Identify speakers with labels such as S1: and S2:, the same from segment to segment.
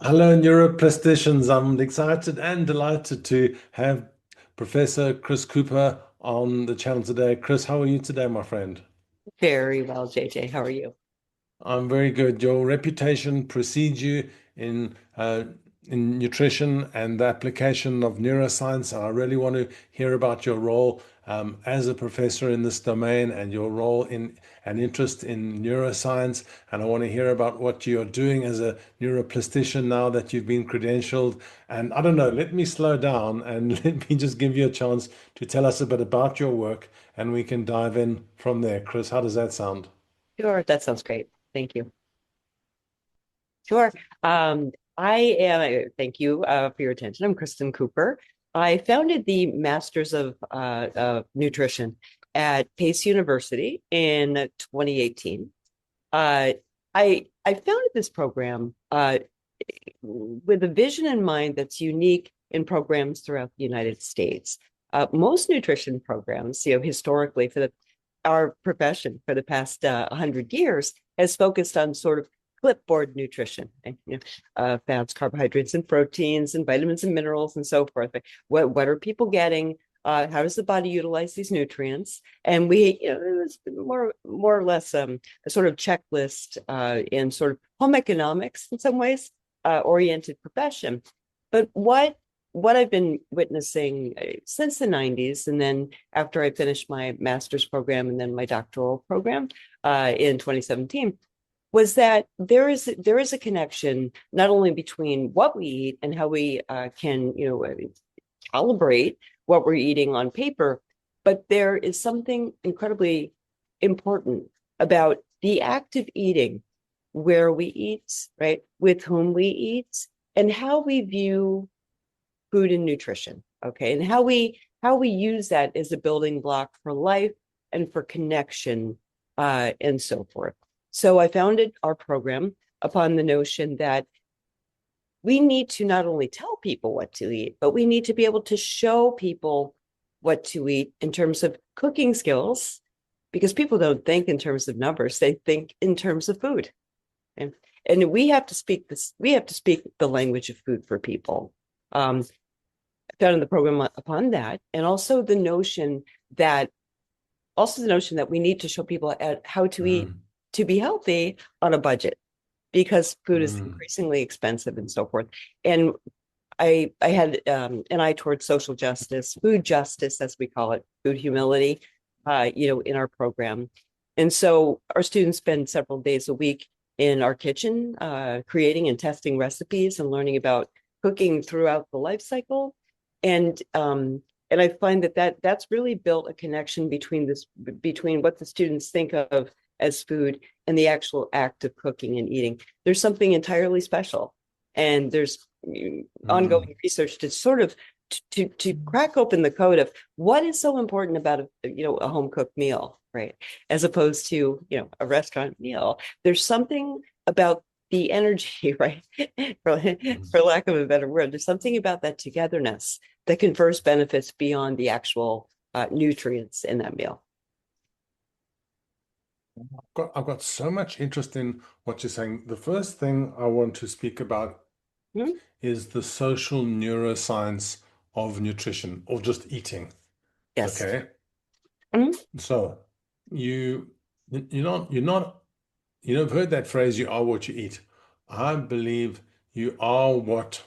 S1: Hello, Neuroplasticians. I'm excited and delighted to have Professor Chris Cooper on the channel today. Chris, how are you today, my friend?
S2: Very well, JJ. How are you?
S1: I'm very good. Your reputation precedes you in in nutrition and the application of neuroscience. And I really want to hear about your role as a professor in this domain and your role in and interest in neuroscience. And I want to hear about what you're doing as a neuroplastician now that you've been credentialed. And I don't know, let me slow down and let me just give you a chance to tell us a bit about your work, and we can dive in from there. Chris, how does that sound?
S2: Sure, that sounds great. Thank you. Sure. I am, thank you for your attention. I'm Kristen Cooper. I founded the Masters of Nutrition at Pace University in 2018. Uh, I founded this program with a vision in mind that's unique in programs throughout the United States. Most nutrition programs, historically for our profession for the past 100 years has focused on sort of clipboard nutrition, fats, carbohydrates, and proteins, and vitamins and minerals, and so forth. What are people getting? How does the body utilize these nutrients? And it was more or less a sort of checklist in sort of home economics in some ways oriented profession. But what I've been witnessing since the 90s, and then after I finished my master's program and then my doctoral program in 2017, was that there is a connection not only between what we eat and how we can calibrate what we're eating on paper, but there is something incredibly important about the act of eating, where we eat, right, with whom we eat, and how we view food and nutrition, okay, and how we use that as a building block for life and for connection and so forth. So I founded our program upon the notion that we need to not only tell people what to eat, but we need to be able to show people what to eat in terms of cooking skills, because people don't think in terms of numbers, they think in terms of food. And we have to speak the language of food for people. Founded the program upon that, and that also the notion that we need to show people how to eat
S1: Mm,
S2: to be healthy on a budget, because food is
S1: mm,
S2: increasingly expensive and so forth. And I had an eye towards social justice, food justice, as we call it, food humility, in our program. And so our students spend several days a week in our kitchen, creating and testing recipes and learning about cooking throughout the life cycle. And I find that's really built a connection between what the students think of as food and the actual act of cooking and eating. There's something entirely special, and there's
S1: mm,
S2: ongoing research to sort of to crack open the code of what is so important about a home cooked meal, right, as opposed to a restaurant meal. There's something about the energy, right, for,
S1: mm.
S2: for lack of a better word. There's something about that togetherness that confers benefits beyond the actual nutrients in that meal.
S1: I've got so much interest in what you're saying. The first thing I want to speak about
S2: Mhm.
S1: is the social neuroscience of nutrition or just eating.
S2: Yes.
S1: Okay.
S2: Mhm.
S1: So you you're not you've heard that phrase, you are what you eat. I believe you are what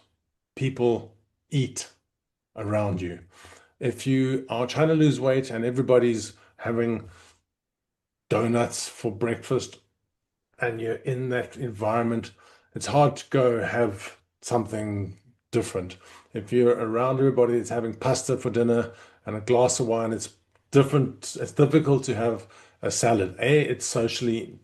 S1: people eat around you. If you are trying to lose weight and everybody's having donuts for breakfast and you're in that environment, it's hard to go have something different. If you're around everybody that's having pasta for dinner and a glass of wine, it's different. It's difficult to have a salad. A, it's socially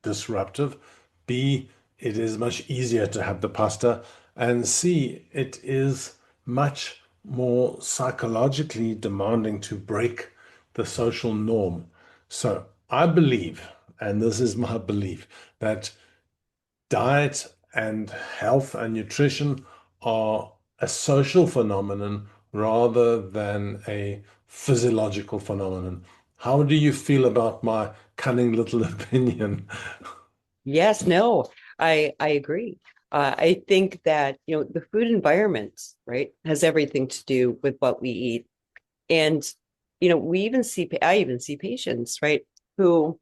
S1: disruptive. B, it is much easier to have the pasta. And C, it is much more psychologically demanding to break the social norm. So I believe, and this is my belief, that diet and health and nutrition are a social phenomenon rather than a physiological phenomenon. How do you feel about my cunning little opinion?
S2: Yes, no, I agree. I think that, the food environment, right, has everything to do with what we eat. And, I even see patients, right, who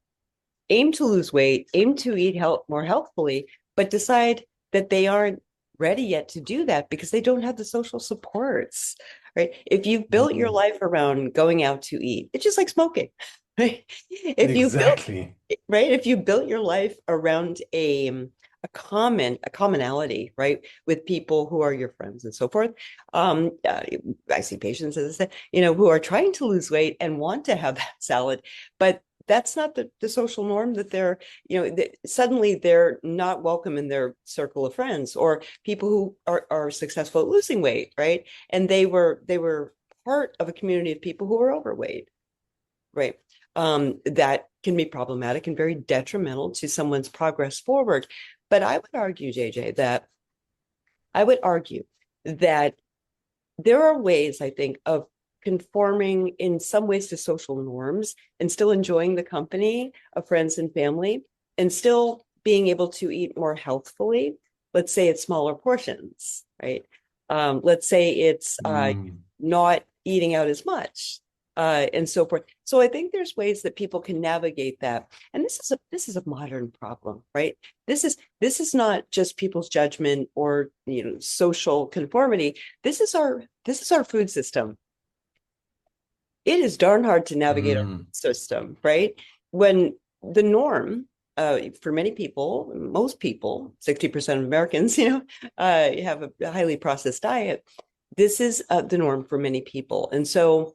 S2: aim to lose weight, aim to eat more healthfully, but decide that they aren't ready yet to do that because they don't have the social supports, right? If you've built your
S1: Mm,
S2: life around going out to eat, it's just like smoking, right? If you built,
S1: exactly.
S2: right, if you built your life around a commonality, right, with people who are your friends and so forth. I see patients, as I said, who are trying to lose weight and want to have that salad, but that's not the social norm that suddenly they're not welcome in their circle of friends or people who are successful at losing weight, right? And they were part of a community of people who were overweight, right? That can be problematic and very detrimental to someone's progress forward. But I would argue that there are ways, I think, of conforming in some ways to social norms and still enjoying the company of friends and family and still being able to eat more healthfully. Let's say it's smaller portions, right? Let's say it's
S1: Mm,
S2: not eating out as much, and so forth. So I think there's ways that people can navigate that. And this is a modern problem, right? This is not just people's judgment or social conformity. This is our food system. It is darn hard to navigate our
S1: mm,
S2: system, right? When the norm, for many people, most people, 60% of Americans, have a highly processed diet. This is the norm for many people. And so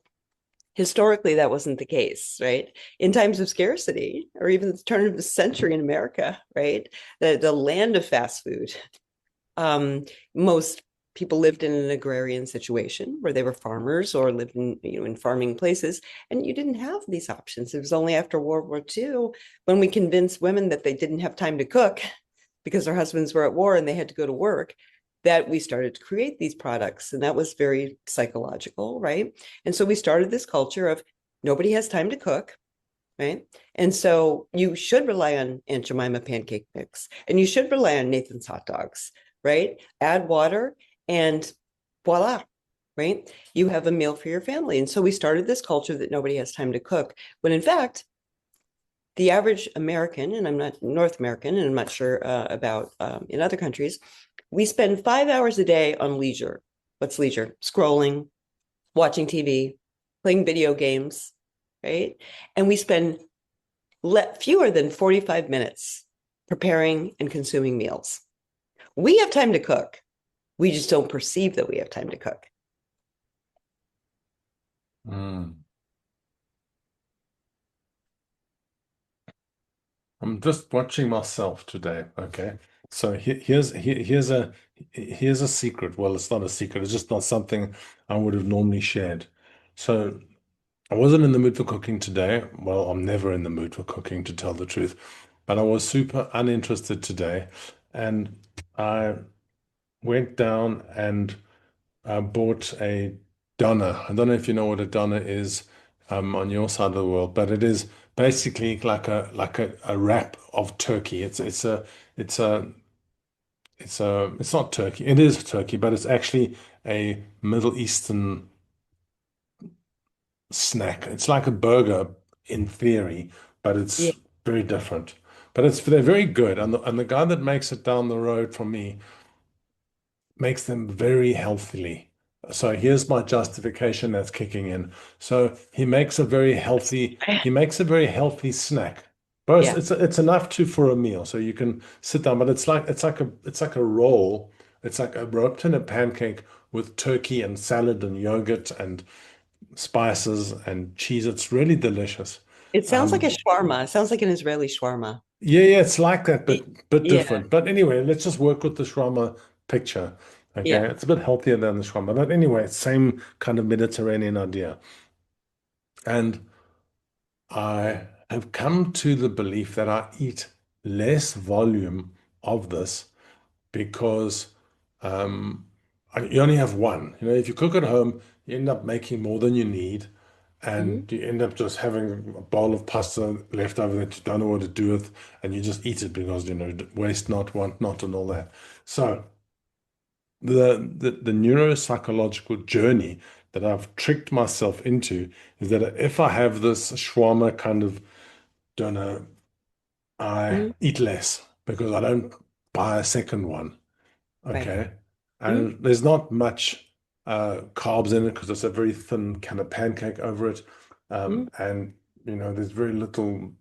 S2: historically, that wasn't the case, right? In times of scarcity, or even the turn of the century in America, right? The land of fast food, most people lived in an agrarian situation where they were farmers or lived in farming places, and you didn't have these options. It was only after World War II when we convinced women that they didn't have time to cook because their husbands were at war and they had to go to work, that we started to create these products. And that was very psychological, right? And so we started this culture of nobody has time to cook, right? And so you should rely on Aunt Jemima pancake mix, and you should rely on Nathan's hot dogs, right? Add water and voila, right? You have a meal for your family. And so we started this culture that nobody has time to cook, when in fact, the average American, and I'm not North American, and I'm not sure about in other countries, we spend 5 hours a day on leisure. What's leisure? Scrolling, watching TV, playing video games, right? And we spend fewer than 45 minutes preparing and consuming meals. We have time to cook. We just don't perceive that we have time to cook.
S1: mm. I'm just watching myself today. Okay. So here's a secret. Well, it's not a secret. It's just not something I would have normally shared. So I wasn't in the mood for cooking today. Well, I'm never in the mood for cooking, to tell the truth. But I was super uninterested today, and I went down and bought a döner. I don't know if you know what a döner is on your side of the world, but it is basically like a wrap of turkey. It's a it's not turkey. It is turkey, but it's actually a Middle Eastern snack. It's like a burger in theory, but
S2: Yeah,
S1: it's very different. But they're very good, and the guy that makes it down the road from me makes them very healthily. So here's my justification that's kicking in. So he makes a very healthy snack. Both
S2: yeah.
S1: it's enough to for a meal, so you can sit down, but it's like a roll. It's like a roped in a pancake with turkey and salad and yogurt and spices and cheese. It's really delicious.
S2: It sounds like a
S1: Um,
S2: shawarma. It sounds like an Israeli shawarma.
S1: yeah, it's like that, but
S2: Yeah,
S1: different. But anyway, let's just work with the shawarma picture.
S2: yeah.
S1: Okay, it's a bit healthier than the shawarma, but anyway, same kind of Mediterranean idea. And I have come to the belief that I eat less volume of this because um, you only have one. You know, if you cook at home, you end up making more than you need,
S2: Mhm.
S1: and you end up just having a bowl of pasta left over that you don't know what to do with, and you just eat it because, waste not, want not, and all that. So the neuropsychological journey that I've tricked myself into is that if I have this shawarma kind of döner, I
S2: Mhm.
S1: eat less because I don't buy a second one.
S2: Right.
S1: Okay.
S2: Mhm.
S1: And there's not much carbs in it because it's a very thin kind of pancake over it.
S2: Mhm.
S1: And, there's very little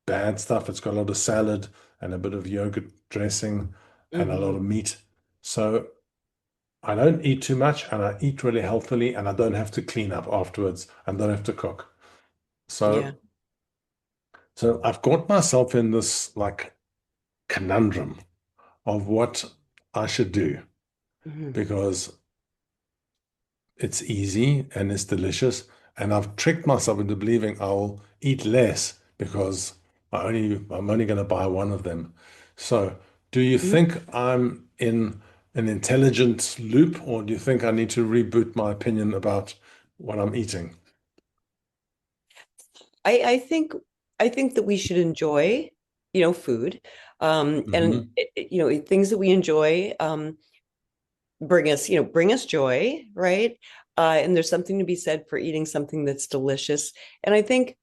S1: bad stuff. It's got a lot of salad and a bit of yogurt dressing and a lot
S2: Mhm.
S1: of meat. So I don't eat too much and I eat really healthily and I don't have to clean up afterwards and don't have to cook.
S2: Yeah.
S1: So I've got myself in this like conundrum of what I should do
S2: Mhm.
S1: because it's easy and it's delicious. And I've tricked myself into believing I'll eat less because I'm only going to buy one of them. So, do you
S2: Mhm.
S1: think I'm in an intelligent loop, or do you think I need to reboot my opinion about what I'm eating?
S2: I think that we should enjoy, food. And
S1: Hmm.
S2: things that we enjoy bring us joy, right? And there's something to be said for eating something that's delicious. And I think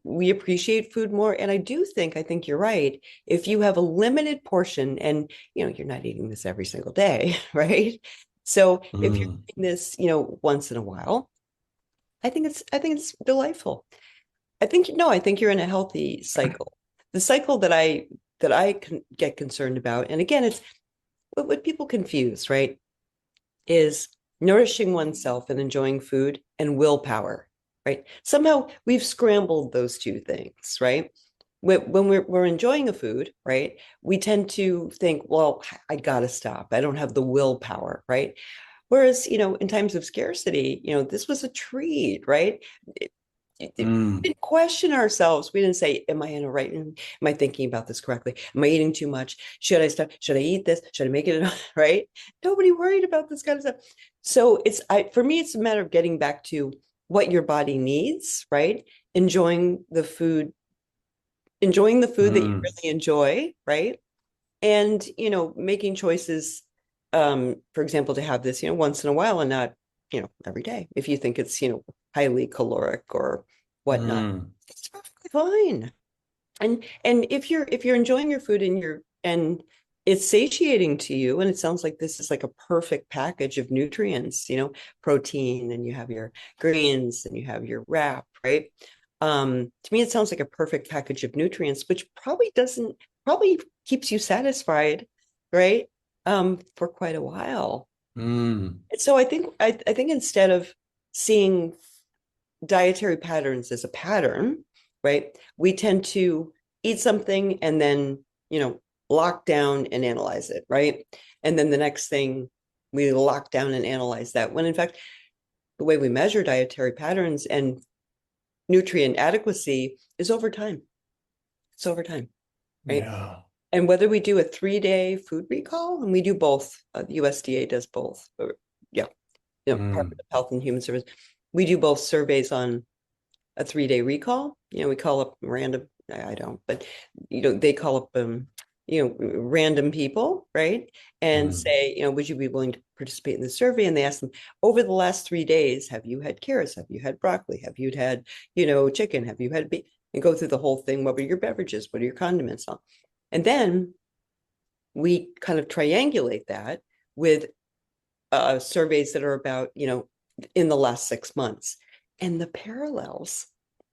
S2: we appreciate food more. And I think you're right. If you have a limited portion and you're not eating this every single day, right? So if you're
S1: Mm.
S2: eating this, once in a while, I think it's delightful. I think you're in a healthy cycle. The cycle that I can get concerned about, and again, it's what people confuse, right? Is nourishing oneself and enjoying food and willpower, right? Somehow we've scrambled those two things, right? When we're enjoying a food, right, we tend to think, well, I gotta stop. I don't have the willpower, right? Whereas, in times of scarcity, this was a treat, right? We
S1: Mm.
S2: didn't question ourselves. We didn't say, am I in a right? Am I thinking about this correctly? Am I eating too much? Should I stop? Should I eat this? Should I make it right? Nobody worried about this kind of stuff. So for me, it's a matter of getting back to what your body needs, right? Enjoying the food, enjoying the food that you
S1: Mm.
S2: really enjoy, right? And, making choices, for example, to have this, once in a while and not, every day. If you think it's, highly caloric or whatnot,
S1: Mm.
S2: it's perfectly fine. And if you're enjoying your food and it's satiating to you, and it sounds like this is like a perfect package of nutrients, protein, and you have your greens and you have your wrap, right? To me, it sounds like a perfect package of nutrients, which probably keeps you satisfied, right? For quite a while.
S1: Mm.
S2: And so I think instead of seeing dietary patterns as a pattern, right? We tend to eat something and then, lock down and analyze it, right? And then the next thing we lock down and analyze that. When in fact, the way we measure dietary patterns and nutrient adequacy is over time. It's over time, right?
S1: Yeah.
S2: And whether we do a 3-day food recall, and we do both, the USDA does both, or, yeah, Department
S1: Mm.
S2: of Health and Human Services, we do both surveys on a 3-day recall. We call up random, I don't, but they call up random people, right? And
S1: Mm.
S2: say, would you be willing to participate in the survey? And they ask them, over the last 3 days, have you had carrots? Have you had broccoli? Have you had, chicken? Have you had beef? And go through the whole thing. What are your beverages? What are your condiments on? And then we kind of triangulate that with surveys that are about, in the last 6 months. And the parallels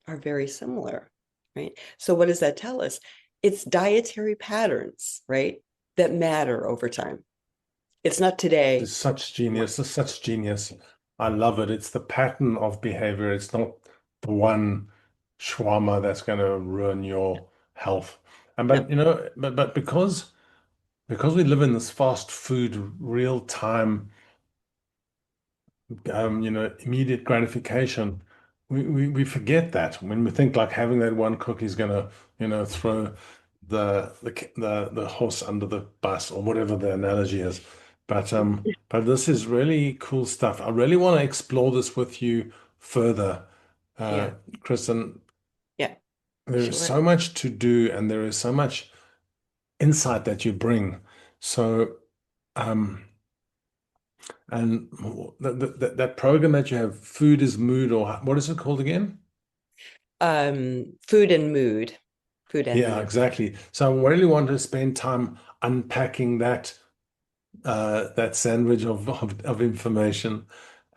S2: are very similar, right? So, what does that tell us? It's dietary patterns, right, that matter over time. It's not today.
S1: It's such genius. It's such genius. I love it. It's the pattern of behavior. It's not the one shawarma that's going to ruin your health. And
S2: No.
S1: but because we live in this fast food, real time, immediate gratification, we forget that when we think like having that one cookie is going to, throw the horse under the bus or whatever the analogy is. But this is really cool stuff. I really want to explore this with you further, uh,
S2: Yeah.
S1: Kristen.
S2: Yeah.
S1: There is
S2: Sure.
S1: so much to do, and there is so much insight that you bring. So, um, and that program that you have, Food is Mood, or what is it called again?
S2: Food and mood, food and
S1: Yeah,
S2: mood.
S1: exactly. So I really want to spend time unpacking that sandwich of information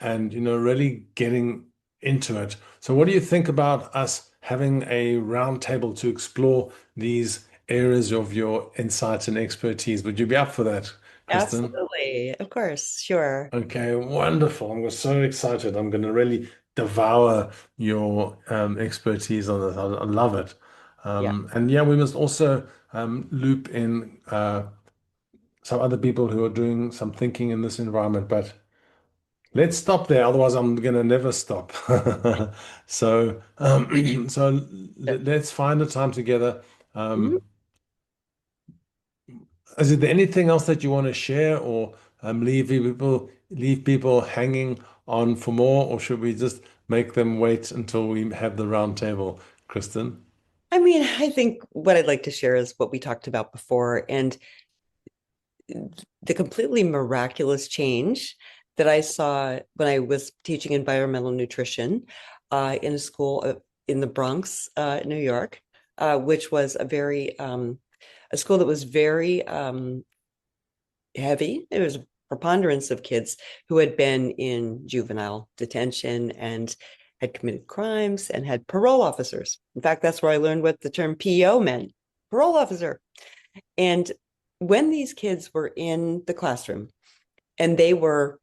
S1: and really getting into it. So what do you think about us having a round table to explore these areas of your insights and expertise? Would you be up for that, Kristen?
S2: Absolutely. Of course. Sure.
S1: Okay, wonderful. I'm so excited. I'm going to really devour your expertise on this. I love it.
S2: Yeah.
S1: And yeah, we must also loop in some other people who are doing some thinking in this environment. But let's stop there, otherwise I'm going to never stop. So, so let's find a time together.
S2: Mhm.
S1: Um, is there anything else that you want to share, or leave people hanging on for more, or should we just make them wait until we have the round table, Kristen?
S2: I mean, I think what I'd like to share is what we talked about before and the completely miraculous change that I saw when I was teaching environmental nutrition in a school in the Bronx, New York, which was a school that was very heavy. There was a preponderance of kids who had been in juvenile detention and had committed crimes and had parole officers. In fact, that's where I learned what the term PO meant, parole officer. And when these kids were in the classroom and they were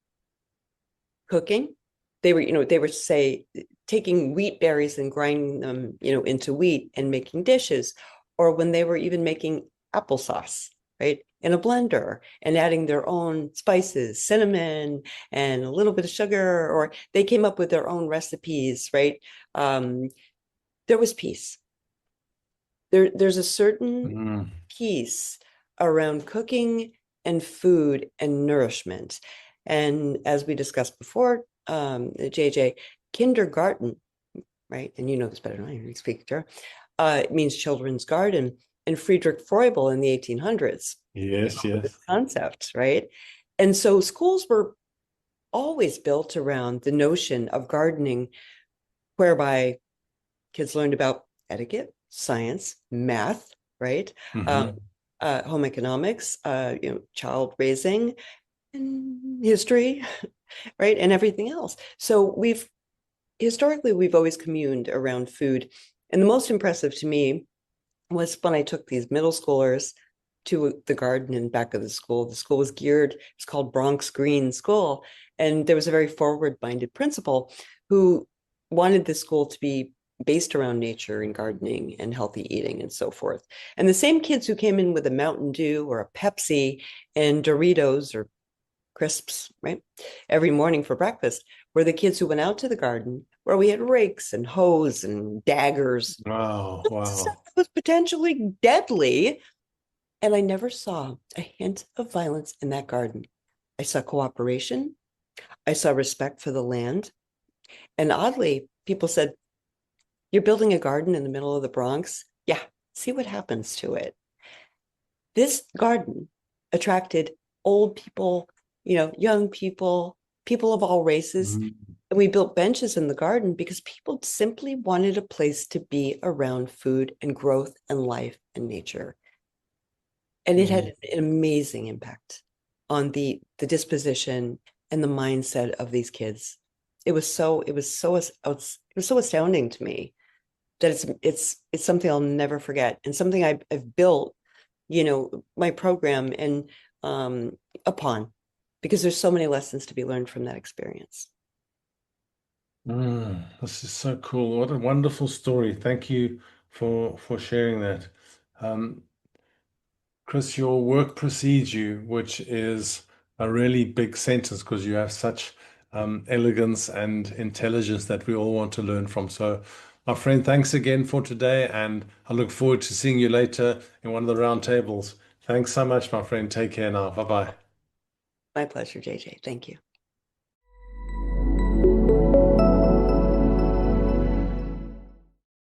S2: cooking, they were say taking wheat berries and grinding them, into wheat and making dishes, or when they were even making applesauce, right, in a blender and adding their own spices, cinnamon and a little bit of sugar, or they came up with their own recipes, right? Um, there was peace. There's a certain
S1: Mm.
S2: peace around cooking and food and nourishment. And as we discussed before, JJ, kindergarten, right? And you know this better than I, you speak to her. It means children's garden. And Friedrich Froebel in the 1800s came
S1: Yes,
S2: up with this
S1: yes.
S2: concept, right? And so schools were always built around the notion of gardening, whereby kids learned about etiquette, science, math, right? Um,
S1: Hmm.
S2: home economics, child raising, and history, right, and everything else. So we've always communed around food, and the most impressive to me was when I took these middle schoolers to the garden in back of the school. The school was geared, it's called Bronx Green School. And there was a very forward-minded principal who wanted the school to be based around nature and gardening and healthy eating and so forth. And the same kids who came in with a Mountain Dew or a Pepsi and Doritos or crisps, right, every morning for breakfast were the kids who went out to the garden where we had rakes and hoes and daggers,
S1: Wow,
S2: stuff
S1: wow.
S2: that was potentially deadly. And I never saw a hint of violence in that garden. I saw cooperation. I saw respect for the land. And oddly, people said, "You're building a garden in the middle of the Bronx? Yeah, see what happens to it." This garden attracted old people, young people, people of all races.
S1: Mhm.
S2: And we built benches in the garden because people simply wanted a place to be around food and growth and life and nature. And it had
S1: Mm.
S2: an amazing impact on the disposition and the mindset of these kids. It was so astounding to me that it's something I'll never forget, and something I've built, my program and upon, because there's so many lessons to be learned from that experience.
S1: This is so cool. What a wonderful story. Thank you for sharing that. Um, Chris, your work precedes you, which is a really big sentence because you have such elegance and intelligence that we all want to learn from. So, my friend, thanks again for today, and I look forward to seeing you later in one of the round tables. Thanks so much, my friend. Take care now. Bye bye.
S2: My pleasure, JJ. Thank you.